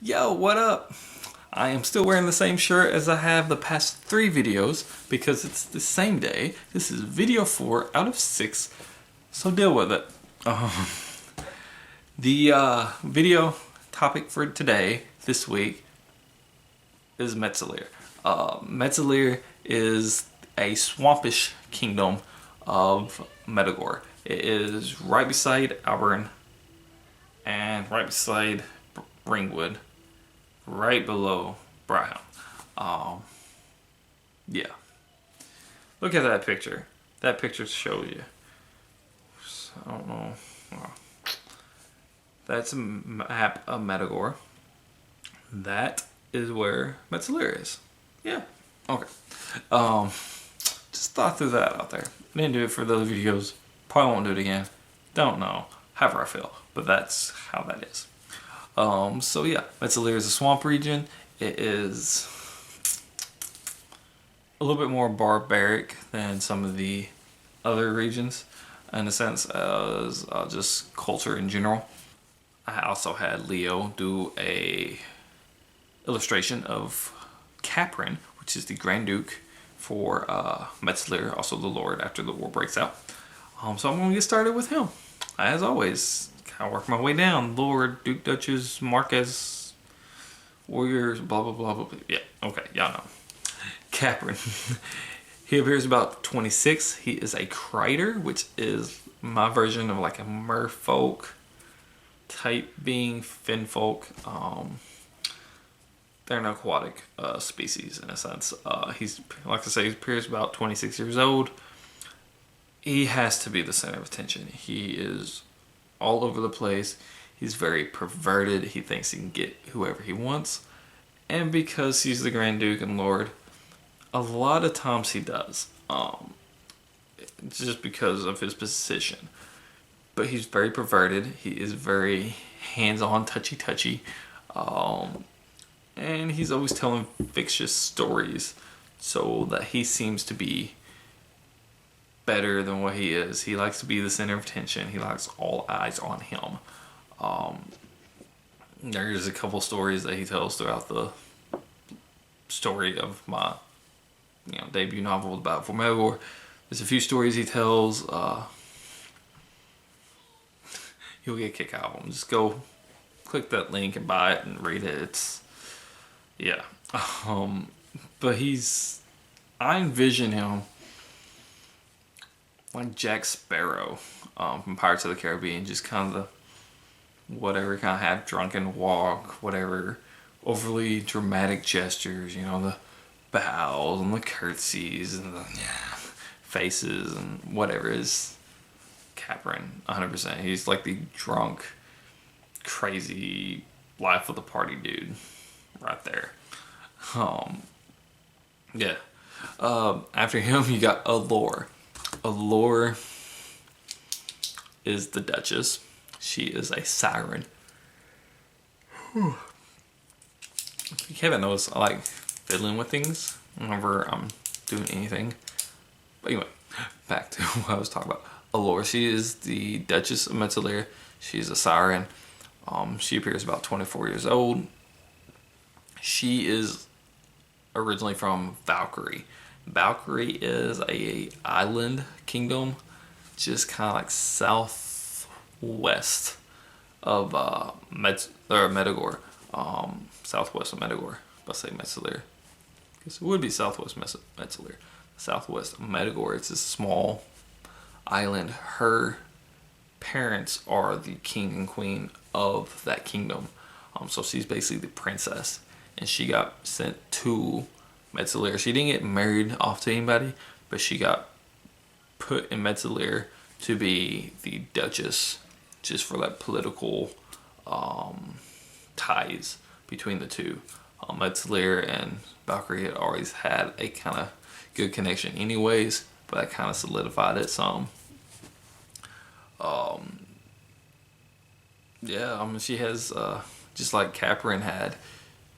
Yo, what up? I am still wearing the same shirt as I have the past 3 videos because it's the same day. This is video 4 out of 6, so deal with it. Um, the video topic for today, this week, is MEDSA'LEAR. MEDSA'LEAR is a swampish kingdom of Metagore. It is right beside Auburn and right beside Ringwood, right below Brown. Yeah. Look at that picture. That picture shows you. I don't know. That's a map of Metagore. That is where MEDSA'LEAR is. Yeah. Okay. Just thought through that out there. Didn't do it for the other videos. Probably won't do it again. Don't know. However I feel. But that's how that is. So yeah, MEDSA'LEAR is a swamp region. It is a little bit more barbaric than some of the other regions in a sense as just culture in general. I also had Leo do a illustration of Caprin, which is the Grand Duke for MEDSA'LEAR, also the Lord after the war breaks out. So I'm going to get started with him. As always, kind of work my way down. Lord, Duke, Duchess, Marquess, Warriors, blah, blah, blah, blah. Yeah, okay, y'all know. Caprin. He appears about 26. He is a Crider, which is my version of like a merfolk type being, finfolk. They're an aquatic species in a sense. He's, like I say, he appears about 26 years old. He has to be the center of attention. He is all over the place. He's very perverted. He thinks he can get whoever he wants. And because he's the Grand Duke and Lord, a lot of times he does. Just because of his position. But he's very perverted. He is very hands-on, touchy-touchy. And he's always telling fictitious stories so that he seems to be better than what he is. He likes to be the center of attention. He likes all eyes on him. There's a couple stories that he tells throughout the story of my debut novel about for Metagore. There's a few stories he tells. You'll get a kick out of them. Just go click that link and buy it and read it. It's yeah. But I envision him like Jack Sparrow from Pirates of the Caribbean, just kind of whatever kind of half drunken walk, whatever overly dramatic gestures, the bows and the curtsies and the faces and whatever is Caprin 100%. He's like the drunk, crazy life of the party dude right there. Yeah. After him, you got Allure. Allure is the Duchess. She is a siren. If you haven't noticed, I like fiddling with things whenever I'm doing anything. But anyway, back to what I was talking about. Allure, she is the Duchess of MEDSA'LEAR. She's a siren. She appears about 24 years old. She is originally from Valkyrie. Valkyrie is a island kingdom, just kind of like southwest of Metagore. Southwest of Metagore. If I say MEDSA'LEAR, I guess it would be southwest MEDSA'LEAR. Southwest of Metagore. It's a small island. Her parents are the king and queen of that kingdom. So she's basically the princess, and she got sent to MEDSA'LEAR. She didn't get married off to anybody, but she got put in MEDSA'LEAR to be the Duchess, just for that political ties between the two. MEDSA'LEAR and Valkyrie had always had a kind of good connection anyways, but that kind of solidified it some. She has, just like Caprin had,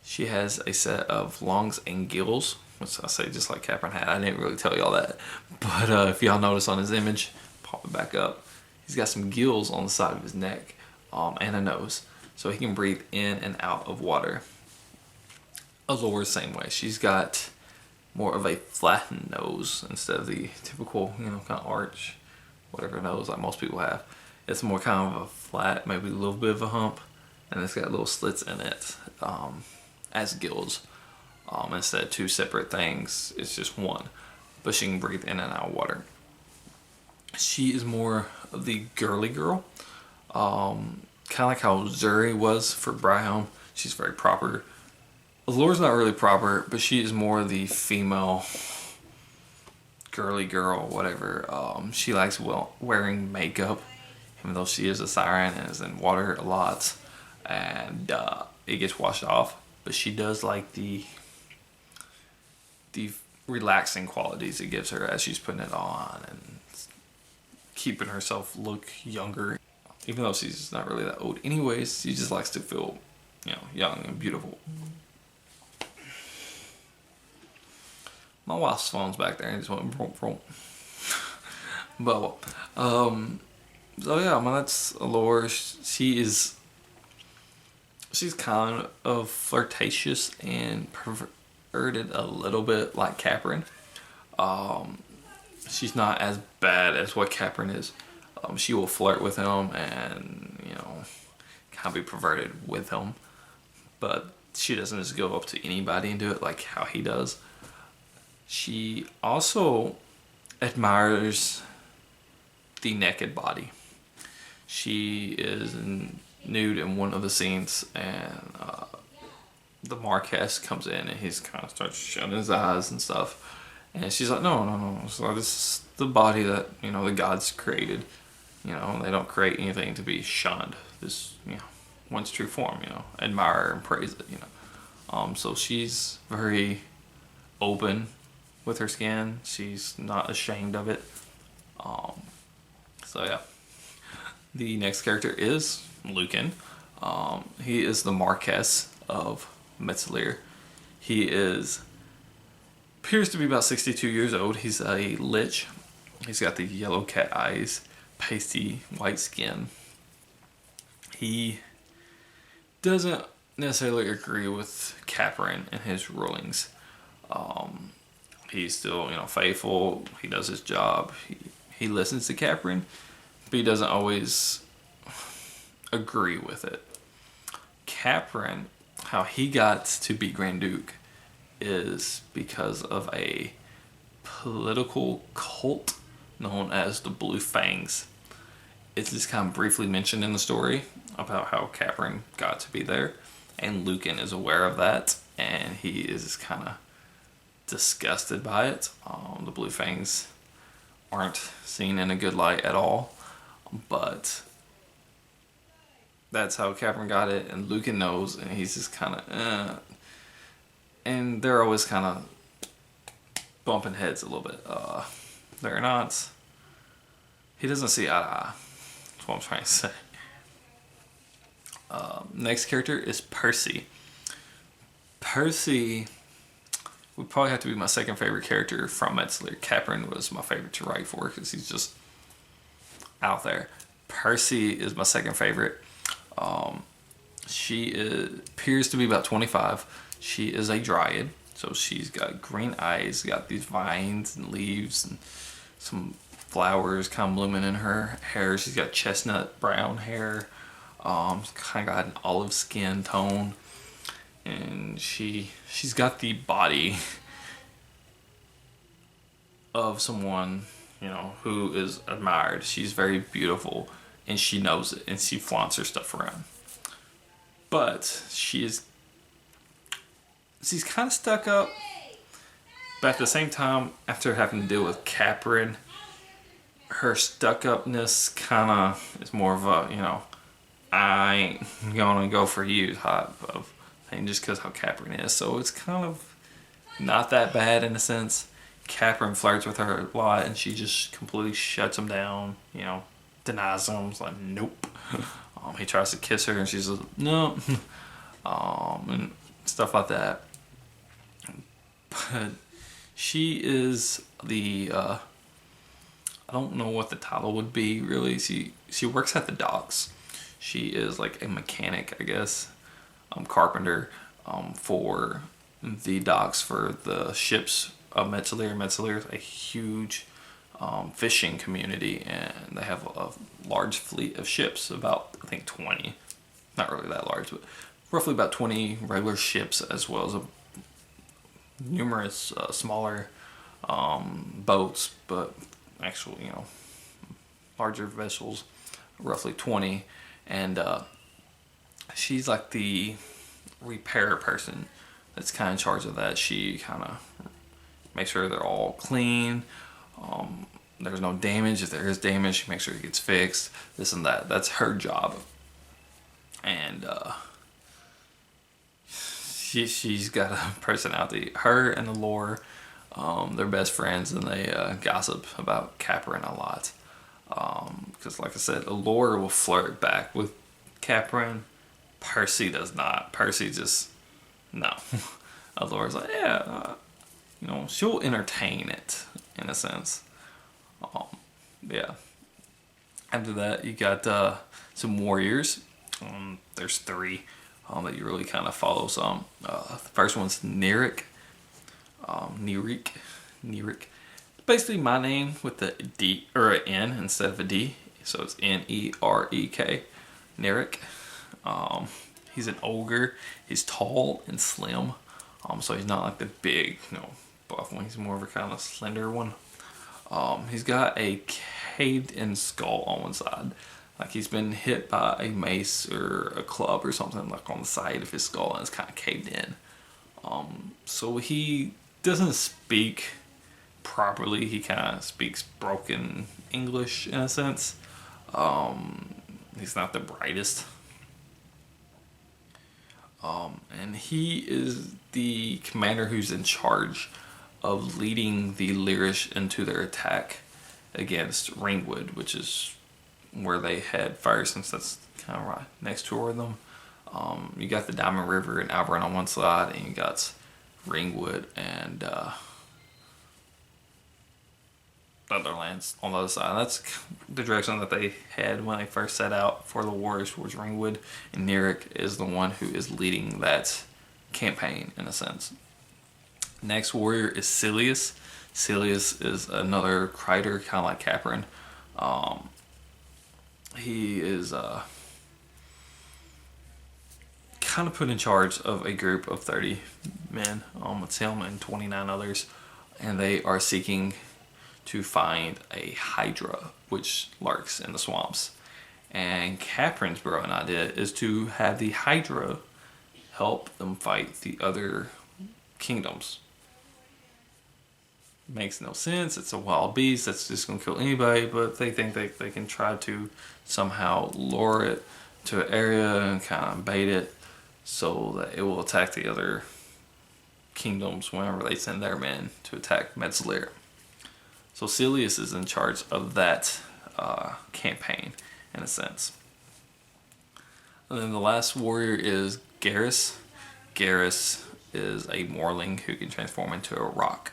she has a set of lungs and gills, which I say just like Caprin had. I didn't really tell y'all that. But if y'all notice on his image, pop it back up, he's got some gills on the side of his neck and a nose. so he can breathe in and out of water. Allure, same way. She's got more of a flattened nose instead of the typical, kind of arch, whatever nose like most people have. It's more kind of a flat, maybe a little bit of a hump, and it's got little slits in it as gills. Instead of two separate things, it's just one. But she can breathe in and out of water. She is more of the girly girl. Kind of like how Zuri was for Braham. She's very proper. Allure's not really proper, but she is more the female girly girl, whatever. She likes wearing makeup, even though she is a siren and is in water a lot, and it gets washed off. But she does like the relaxing qualities it gives her as she's putting it on and keeping herself look younger, even though she's not really that old anyways. She just likes to feel, young and beautiful. My wife's phone's back there and just went vroom, vroom. But so yeah, that's Allure. She's kind of flirtatious and perverted a little bit like Caprin. She's not as bad as what Caprin is. She will flirt with him and, kind of be perverted with him. But she doesn't just go up to anybody and do it like how he does. She also admires the naked body. She is nude in one of the scenes, and the Marquess comes in and he's kind of starts shutting his eyes and stuff. And she's like, no. So this is the body that, the gods created. They don't create anything to be shunned. This, one's true form, admire and praise it, So she's very open with her skin. She's not ashamed of it. So yeah. The next character is Lucan. He is the Marquess of MEDSA'LEAR. He appears to be about 62 years old. He's a lich. He's got the yellow cat eyes, pasty white skin. He doesn't necessarily agree with Caprin and his rulings. He's still, faithful. He does his job. He listens to Caprin, but he doesn't always agree with it. Caprin, how he got to be Grand Duke is because of a political cult known as the Blue Fangs. It's just kind of briefly mentioned in the story about how Caprin got to be there, and Lucan is aware of that, and he is kind of disgusted by it. The Blue Fangs aren't seen in a good light at all, but that's how Caprin got it, and Lucan knows, and he's just kind of and they're always kind of bumping heads a little bit. They're not, he doesn't see eye to eye. That's what I'm trying to say. Next character is Percy. Percy would probably have to be my second favorite character from MEDSA'LEAR. Caprin was my favorite to write for because he's just out there. Percy is my second favorite. She appears to be about 25. She is a dryad, so she's got green eyes, got these vines and leaves and some flowers kind of blooming in her hair. She's got chestnut brown hair, kind of got an olive skin tone, and she's got the body of someone, who is admired. She's very beautiful, and she knows it, and she flaunts her stuff around. But she's kind of stuck up, but at the same time, after having to deal with Caprin, her stuck-upness kind of is more of a, I ain't gonna go for you type of thing just because how Caprin is. So it's kind of not that bad in a sense. Caprin flirts with her a lot, and she just completely shuts him down, denies him. It's like, nope. He tries to kiss her, and she's like, no. And stuff like that. But she is the, I don't know what the title would be, really. She works at the docks. She is like a mechanic, I guess, carpenter, for the docks for the ships of MEDSA'LEAR. MEDSA'LEAR is a huge fishing community, and they have a large fleet of ships, about I think 20, not really that large, but roughly about 20 regular ships, as well as numerous smaller boats, but actual, larger vessels, roughly 20. And she's like the repair person that's kind of in charge of that. She kind of makes sure they're all clean. There's no damage. If there is damage, she makes sure it gets fixed. This and that. That's her job. And she's got a personality. Her and Allure, they're best friends, and they gossip about Caprin a lot. Because like I said, Allure will flirt back with Caprin. Percy does not. Percy just, no. Allure's like, yeah, she'll entertain it in a sense. Yeah. After that, you got some warriors. There's 3 that you really kind of follow some. The first one's Nerik. Nerik. Basically my name with the D or an N instead of a D. So it's Nerek. Nerik. He's an ogre. He's tall and slim. So he's not like the big, buff one. He's more of a kind of slender one. He's got a caved in skull on one side. Like he's been hit by a mace or a club or something like on the side of his skull, and it's kind of caved in. So he doesn't speak properly. He kind of speaks broken English in a sense. He's not the brightest. And he is the commander who's in charge of leading the Lyrish into their attack against Ringwood, which is where they head first, since that's kind of right next to them. You got the Diamond River and Albion on one side, and you got Ringwood and Thunderlands on the other side. That's the direction that they had when they first set out for the wars towards Ringwood, and Nerik is the one who is leading that campaign in a sense. Next warrior is Cilius. Cilius is another Kreider, kind of like Caprin. He is kind of put in charge of a group of 30 men. It's him and 29 others, and they are seeking to find a Hydra which lurks in the swamps. And Caprin's brilliant idea is to have the Hydra help them fight the other kingdoms. Makes no sense. It's a wild beast that's just going to kill anybody, but they think they can try to somehow lure it to an area and kind of bait it so that it will attack the other kingdoms whenever they send their men to attack MEDSA'LEAR. So Cilius is in charge of that campaign in a sense. And then the last warrior is Garrus. Garrus is a Morling who can transform into a rock.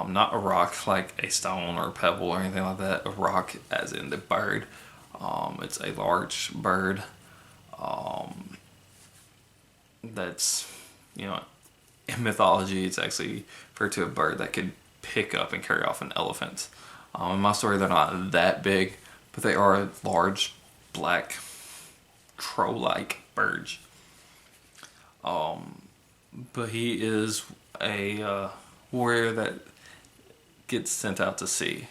Not a rock like a stone or a pebble or anything like that. A rock as in the bird. It's a large bird that's, in mythology it's actually referred to a bird that could pick up and carry off an elephant. In my story they're not that big, but they are large, black, crow-like birds. But he is a warrior that gets sent out to sea.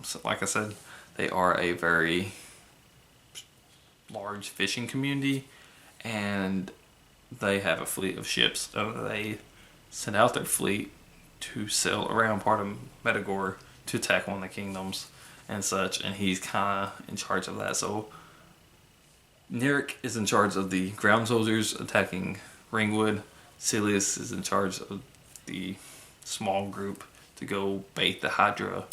So like I said, they are a very large fishing community, and they have a fleet of ships. So they send out their fleet to sail around part of Metagore to attack one of the kingdoms and such, and he's kind of in charge of that. So Nerik is in charge of the ground soldiers attacking Ringwood. Cilius is in charge of the small group to go bait the Hydra,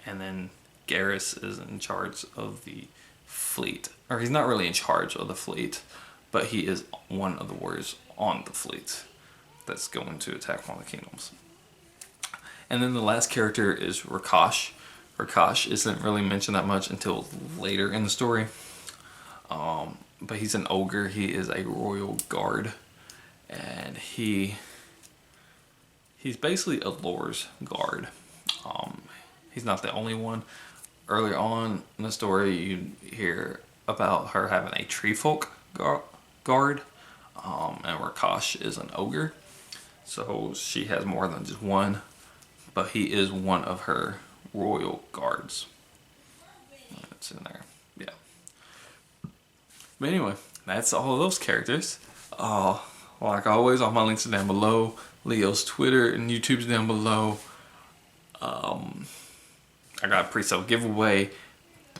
and then Garrus is in charge of the fleet. Or he's not really in charge of the fleet, but he is one of the warriors on the fleet that's going to attack one of the kingdoms. And then the last character is Rakosh. Rakosh isn't really mentioned that much until later in the story. But he's an ogre. He is a royal guard, and he's basically a Lore's guard. He's not the only one. Earlier on in the story, you hear about her having a tree folk guard, and Rakash is an ogre. So she has more than just one, but he is one of her royal guards. It's in there, yeah. But anyway, that's all of those characters. Like always, all my links are down below. Leo's Twitter and YouTube's down below. I got a pre-sale giveaway,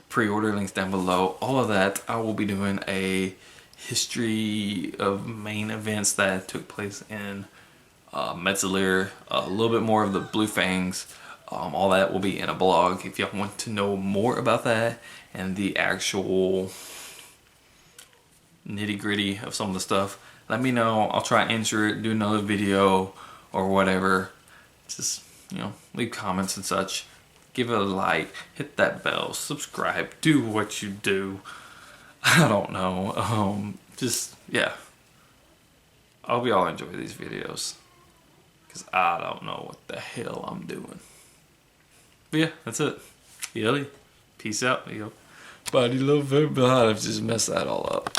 pre-order links down below. All of that. I will be doing a history of main events that took place in MEDSA'LEAR, a little bit more of the Blue Fangs. All that will be in a blog. If y'all want to know more about that and the actual nitty-gritty of some of the stuff, let me know. I'll try and answer it, do another video or whatever. Just, you know, leave comments and such. Give it a like, hit that bell, subscribe, do what you do. I don't know. Just, yeah. I hope y'all enjoy these videos, because I don't know what the hell I'm doing. But yeah, that's it. Yelly. Peace out. Yo. Body love everybody. I've just messed that all up.